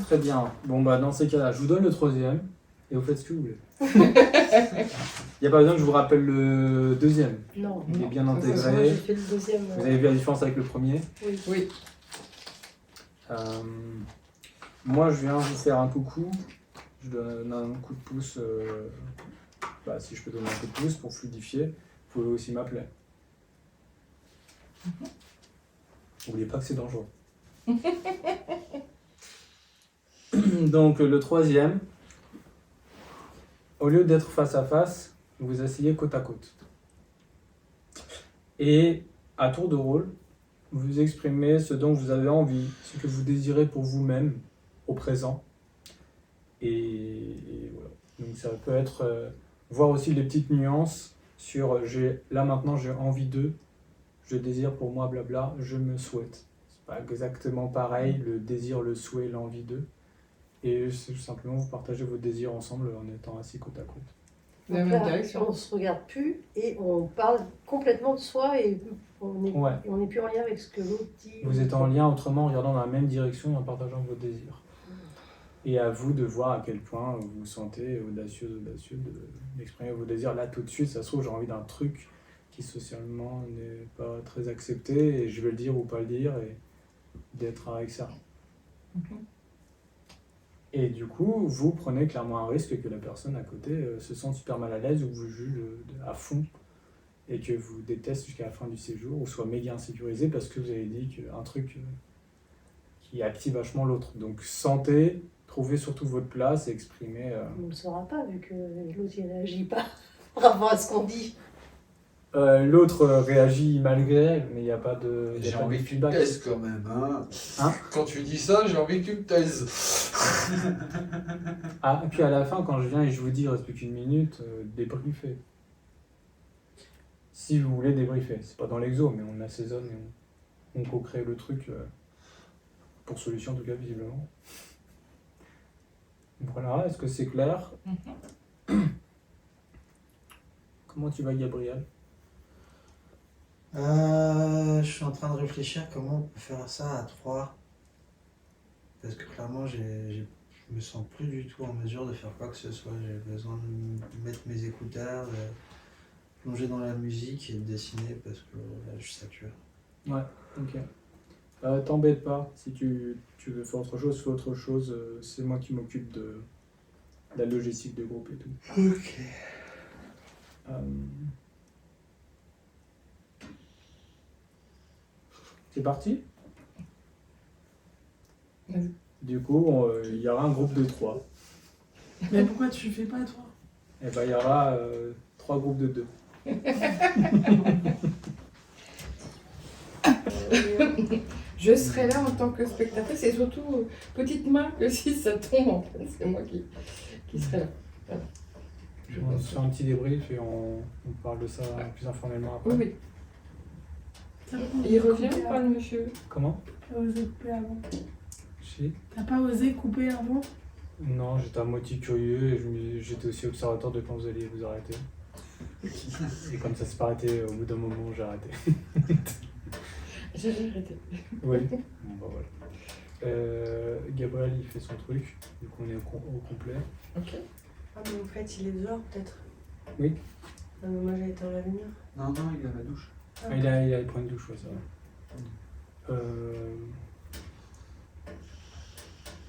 Très bien. Bon, bah, dans ces cas-là, je vous donne le troisième et vous faites ce que vous voulez. Il n'y a pas besoin que je vous rappelle le deuxième. Non. Il est bien Moi, intégré. j'ai fait le deuxième. Vous avez vu la différence avec le premier? Oui. Oui. Moi, je viens vous faire un coucou. Je donne un coup de pouce. Si je peux donner un coup de pouce pour fluidifier, vous pouvez aussi m'appeler. N'oubliez pas que c'est dangereux. Donc, le troisième, au lieu d'être face à face, vous vous asseyez côte à côte. Et à tour de rôle, vous exprimez ce dont vous avez envie, ce que vous désirez pour vous-même au présent. Et voilà. Donc ça peut être voir aussi les petites nuances sur là maintenant j'ai envie de, je désire pour moi blabla, je me souhaite. C'est pas exactement pareil, le désir, le souhait, l'envie de. Et c'est simplement vous partagez vos désirs ensemble en étant assis côte à côte. De la Donc même là, direction. on se regarde plus et on parle complètement de soi et on n'est Ouais. plus en lien avec ce que l'autre dit. Vous êtes en lien autrement en regardant dans la même direction et en partageant vos désirs. Et à vous de voir à quel point vous vous sentez audacieux d'exprimer vos désirs. Là, tout de suite, ça se trouve, j'ai envie d'un truc qui socialement n'est pas très accepté et je vais le dire ou pas le dire et d'être avec ça. Et du coup, vous prenez clairement un risque que la personne à côté se sente super mal à l'aise ou vous juge à fond et que vous déteste jusqu'à la fin du séjour ou soit méga insécurisé parce que vous avez dit qu'un truc qui active vachement l'autre. Donc sentez, trouvez surtout votre place et exprimez... On ne le saura pas vu que l'autre ne réagit pas par rapport à ce qu'on dit. L'autre réagit malgré elle, mais il n'y a pas de J'ai pas de envie que tu te feedback. taises quand même. Hein Quand tu dis ça, j'ai envie que tu te taises. Ah, et puis à la fin, quand je viens et je vous dis il reste plus qu'une minute, débriefez. Si vous voulez débriefer. C'est pas dans l'exo, mais on assaisonne et on co-crée le truc pour solution, en tout cas, visiblement. Voilà, est-ce que c'est clair? Comment tu vas, Gabriel? Je suis en train de réfléchir comment on peut faire ça à 3. Parce que clairement, je me sens plus du tout en mesure de faire quoi que ce soit. J'ai besoin de mettre mes écouteurs, de plonger dans la musique et de dessiner parce que là, je sature. Ouais, ok. T'embête pas, si tu veux faire autre chose, fais autre chose. C'est moi qui m'occupe de la logistique de groupe et tout. Ok. C'est parti? Vas-y. Du coup, il y aura un groupe de 3. Mais pourquoi tu fais pas, toi? Et ben il y aura 3 groupes de 2. Je serai là en tant que spectatrice et surtout petite main que si ça tombe en fait, c'est moi qui serai là. Voilà. On se fait un petit débrief et on parle de ça plus informellement après. Oui, oui. Il revient ou pas le monsieur? Comment? T'as osé couper avant. T'as pas osé couper avant? Non, j'étais à moitié curieux et j'étais aussi observateur de quand vous alliez vous arrêter. Et comme ça s'est pas arrêté, au bout d'un moment, j'ai arrêté. J'ai arrêté. Oui. Bon, bah voilà. Gabriel, il fait son truc, du coup on est au complet. Ok. Ah, mais en fait, il est dehors, peut-être. Oui. Non, mais moi, j'ai éteint la lumière. Non, il a la douche. Ah, il a pris une douche, ouais, ça va.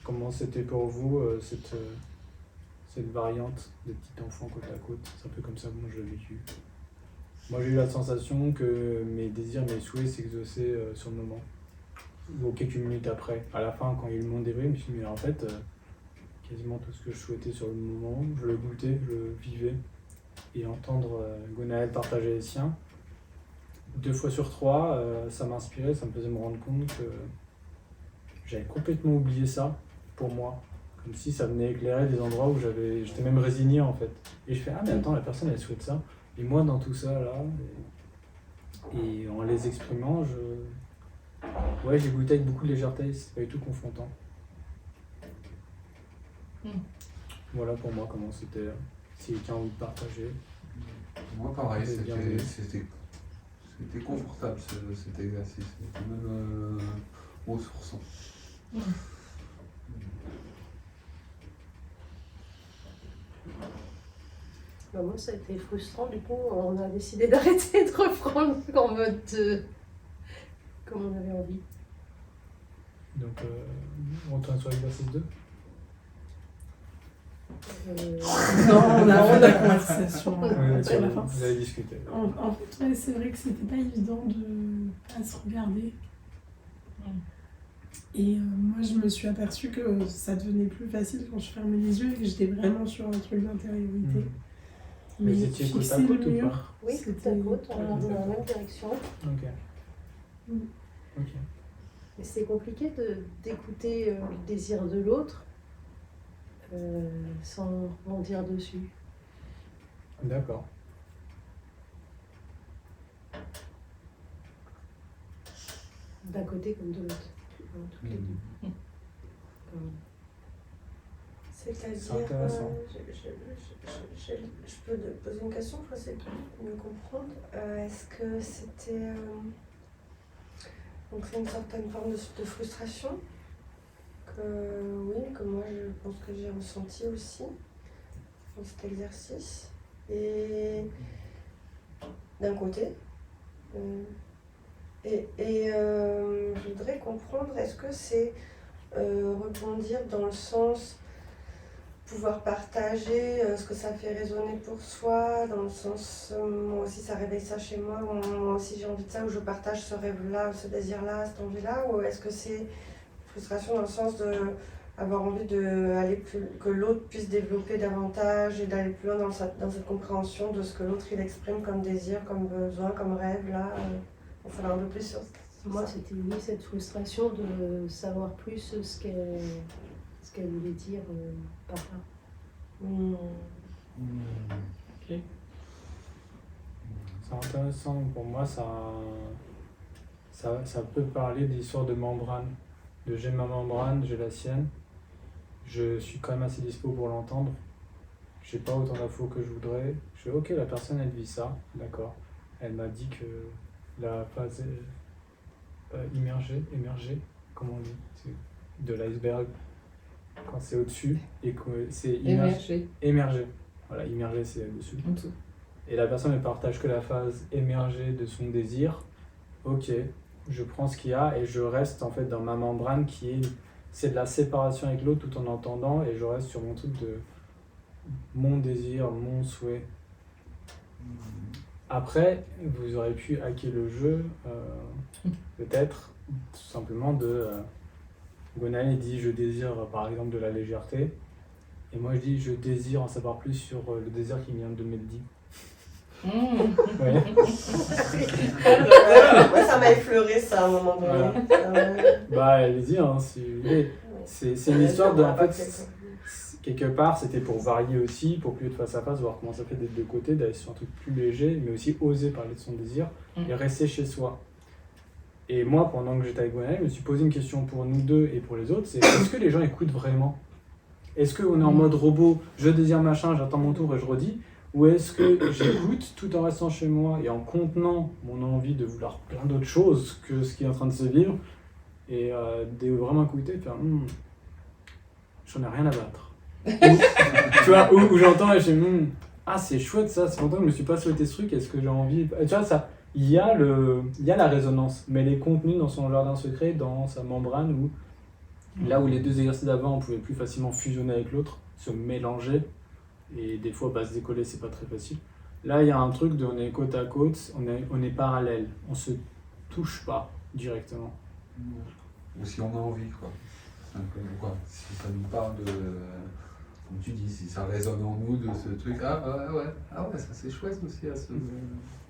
Comment c'était pour vous, cette variante des petits enfants côte à côte? C'est un peu comme ça que moi je l'ai vécu. Moi j'ai eu la sensation que mes désirs, mes souhaits s'exauçaient sur le moment. Ou quelques minutes après. À la fin, quand il y a eu le monde des bruits, je me suis dit, mais en fait, quasiment tout ce que je souhaitais sur le moment, je le goûtais, je le vivais. Et entendre Gonaël partager les siens, 2 fois sur 3, ça m'inspirait, ça me faisait me rendre compte que j'avais complètement oublié ça pour moi. Comme si ça venait éclairer des endroits où j'étais même résigné en fait. Et je fais, ah mais attends, la personne elle souhaite ça. Et moi dans tout ça là, et en les exprimant, j'ai goûté avec beaucoup de légèreté, c'était pas du tout confrontant. Voilà pour moi comment c'était, si quelqu'un a envie de partager. Moi pareil, C'est bien c'était confortable cet exercice, c'était même ressourçant. Bah, moi, ça a été frustrant. Du coup, on a décidé d'arrêter de reprendre en mode comme on avait envie. Donc, on retourne sur l'exercice 2. Non, on a fait la conversation Oui, après la fin. vous avez discuté. En fait, ouais, c'est vrai que c'était pas évident de pas se regarder. Et moi, je me suis aperçue que ça devenait plus facile quand je fermais les yeux et que j'étais vraiment sur un truc d'intériorité. Mais vous étiez côte à fixer côte le ou mur, pas? Oui, tout à c'était côte, on pas est dans la évident. même direction. Ok. Mm. Ok. Mais c'est compliqué d'écouter le désir de l'autre sans rebondir dessus. D'accord. D'un côté comme de l'autre. En tout cas, C'est-à-dire, C'est intéressant. je peux te poser une question pour essayer de mieux comprendre. Est-ce que c'était. Donc, c'est une certaine forme de frustration que moi je pense que j'ai ressenti aussi dans cet exercice. Et d'un côté. Je voudrais comprendre, est-ce que c'est rebondir dans le sens pouvoir partager ce que ça fait résonner pour soi, dans le sens moi aussi ça réveille ça chez moi, moi aussi j'ai envie de ça, ou je partage ce rêve-là, ce désir-là, cette envie-là, ou est-ce que c'est frustration dans le sens de avoir envie que l'autre puisse développer davantage et d'aller plus loin dans cette compréhension de ce que l'autre il exprime comme désir, comme besoin, comme rêve, là on fait un peu plus sur Moi, c'était oui, cette frustration de savoir plus ce qu'elle voulait dire par là. Ok. C'est intéressant pour moi, ça peut parler d'histoire de membrane. De j'ai ma membrane, j'ai la sienne. Je suis quand même assez dispo pour l'entendre. J'ai pas autant d'infos que je voudrais. Je fais ok, la personne elle vit ça, d'accord. Elle m'a dit que la phase émergée, comment on dit, c'est de l'iceberg quand c'est au-dessus et que c'est émergé. Voilà, immergé c'est au-dessus. En dessous. Et la personne ne partage que la phase émergée de son désir. Ok, je prends ce qu'il y a et je reste en fait dans ma membrane c'est de la séparation avec l'autre tout en entendant, et je reste sur mon truc de mon désir, mon souhait. Après, vous aurez pu hacker le jeu, peut-être, tout simplement de... Gwenaëlle dit « je désire par exemple de la légèreté », et moi je dis « je désire en savoir plus sur le désir qui vient de Mehdi ». Ouais. Moi ça m'a effleuré ça à un moment donné. Bah allez-y, hein, si vous voulez. C'est une histoire de... En fait, quelque part, c'était pour varier aussi, pour plus être face à face, voir comment ça fait d'être de côté, d'aller sur un truc plus léger, mais aussi oser parler de son désir et rester chez soi. Et moi, pendant que j'étais avec Gwenaëlle, je me suis posé une question pour nous deux et pour les autres, c'est est-ce que les gens écoutent vraiment? Est-ce qu'on est en mode robot, je désire machin, j'attends mon tour et je redis? Ou est-ce que j'écoute tout en restant chez moi et en contenant mon envie de vouloir plein d'autres choses que ce qui est en train de se vivre, et de vraiment écouter et faire j'en ai rien à battre. Tu vois, où j'entends et je fais ah c'est chouette ça, c'est longtemps que je me suis pas souhaité ce truc, est-ce que j'ai envie, tu vois, ça, il y a la résonance, mais elle est contenue dans son jardin secret, dans sa membrane, où là où les deux exercices d'avant on pouvait plus facilement fusionner avec l'autre, se mélanger, et des fois se décoller c'est pas très facile. Là il y a un truc de on est côte à côte, on est parallèles, on se touche pas directement. Ou si on a envie, quoi. Un peu, quoi. Si ça nous parle de. Comme tu dis, si ça résonne en nous de ce truc, ah ouais, ça c'est chouette aussi à ce.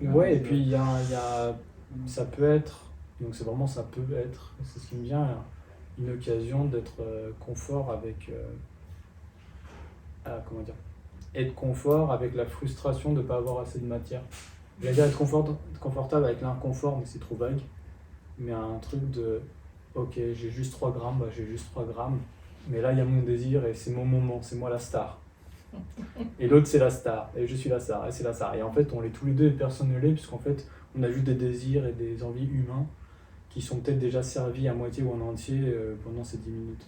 Ouais, et puis il y a. Ça peut être. Donc c'est vraiment ça peut être, c'est ce qui me vient, une occasion d'être confort avec. Comment dire? Être confort avec la frustration de ne pas avoir assez de matière. J'allais dire être confortable avec l'inconfort, mais c'est trop vague. Mais un truc de. Ok, j'ai juste 3 grammes, j'ai juste 3 grammes. Mais là, il y a mon désir et c'est mon moment, c'est moi la star. Et l'autre, c'est la star. Et je suis la star, et c'est la star. Et en fait, on l'est tous les deux et personne ne l'est, puisqu'en fait, on a juste des désirs et des envies humains qui sont peut-être déjà servis à moitié ou en entier pendant ces 10 minutes.